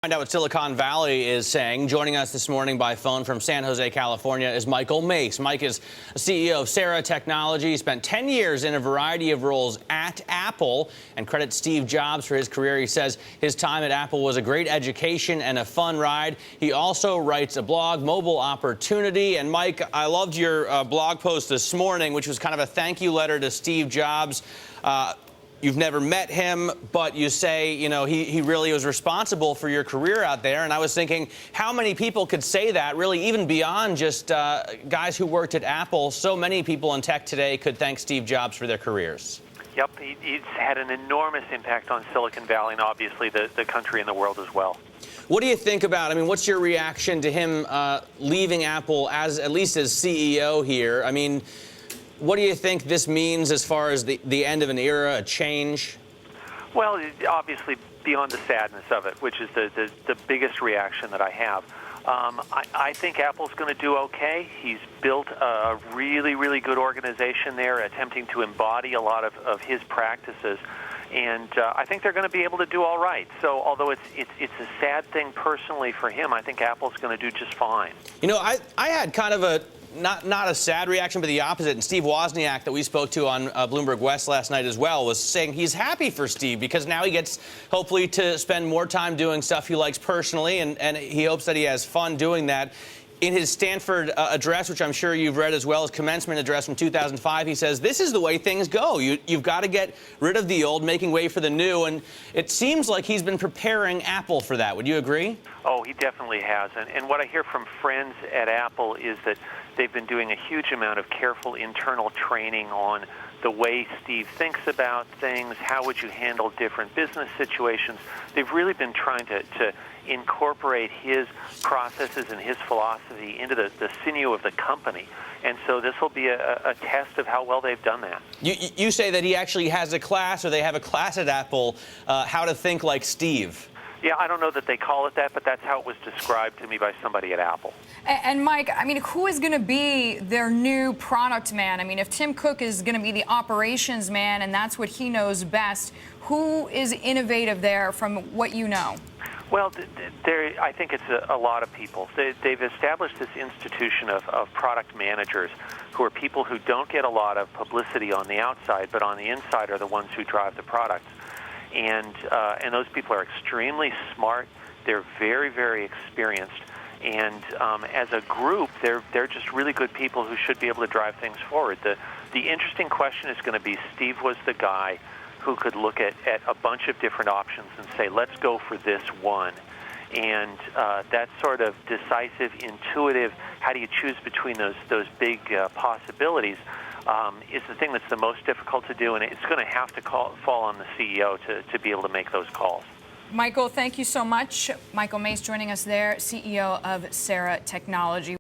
Find out what Silicon Valley is saying. Joining us this morning by phone from San Jose, California is Michael Mace. Mike is CEO of Cera Technology. He spent 10 years in a variety of roles at Apple and credits Steve Jobs for his career. He says his time at Apple was a great education and a fun ride. He also writes a blog, Mobile Opportunity. And Mike, I loved your blog post this morning, which was kind of a thank you letter to Steve Jobs. You've never met him, but you say, you know, he really was responsible for your career out there. And I was thinking, how many people could say that, really, even beyond just guys who worked at Apple? So many people in tech today could thank Steve Jobs for their careers. Yep, he's had an enormous impact on Silicon Valley and obviously the country and the world as well. What do you think about, I mean, what's your reaction to him leaving Apple at least as CEO here? I mean, what do you think this means as far as the end of an era, a change? Well, obviously, beyond the sadness of it, which is the biggest reaction that I have, I think Apple's going to do okay. He's built a really, really good organization there, attempting to embody a lot of his practices. And I think they're going to be able to do all right. So although it's a sad thing personally for him, I think Apple's going to do just fine. You know, I had kind of a not a sad reaction, but the opposite. And Steve Wozniak, that we spoke to on Bloomberg West last night as well, was saying he's happy for Steve because now he gets hopefully to spend more time doing stuff he likes personally, and he hopes that he has fun doing that. In his Stanford address, which I'm sure you've read as well, his commencement address from 2005, he says, this is the way things go. You've got to get rid of the old, making way for the new. And it seems like he's been preparing Apple for that. Would you agree? Oh, he definitely has. And what I hear from friends at Apple is that they've been doing a huge amount of careful internal training on the way Steve thinks about things, how would you handle different business situations. They've really been trying to incorporate his processes and his philosophy into the sinew of the company. And so this will be a test of how well they've done that. You say that he actually has a class, or they have a class at Apple, how to think like Steve. Yeah, I don't know that they call it that, but that's how it was described to me by somebody at Apple. And Mike, I mean, who is going to be their new product man? I mean, if Tim Cook is going to be the operations man and that's what he knows best, who is innovative there from what you know? Well, I think it's a lot of people. They've established this institution of product managers who are people who don't get a lot of publicity on the outside, but on the inside are the ones who drive the products. And those people are extremely smart. They're very, very experienced. And as a group, they're just really good people who should be able to drive things forward. The interesting question is going to be, Steve was the guy who could look at a bunch of different options and say, let's go for this one. And that sort of decisive, intuitive, how do you choose between those big possibilities is the thing that's the most difficult to do, and it's going to have to fall on the CEO to be able to make those calls. Michael, thank you so much. Michael Mace joining us there, CEO of Cera Technology.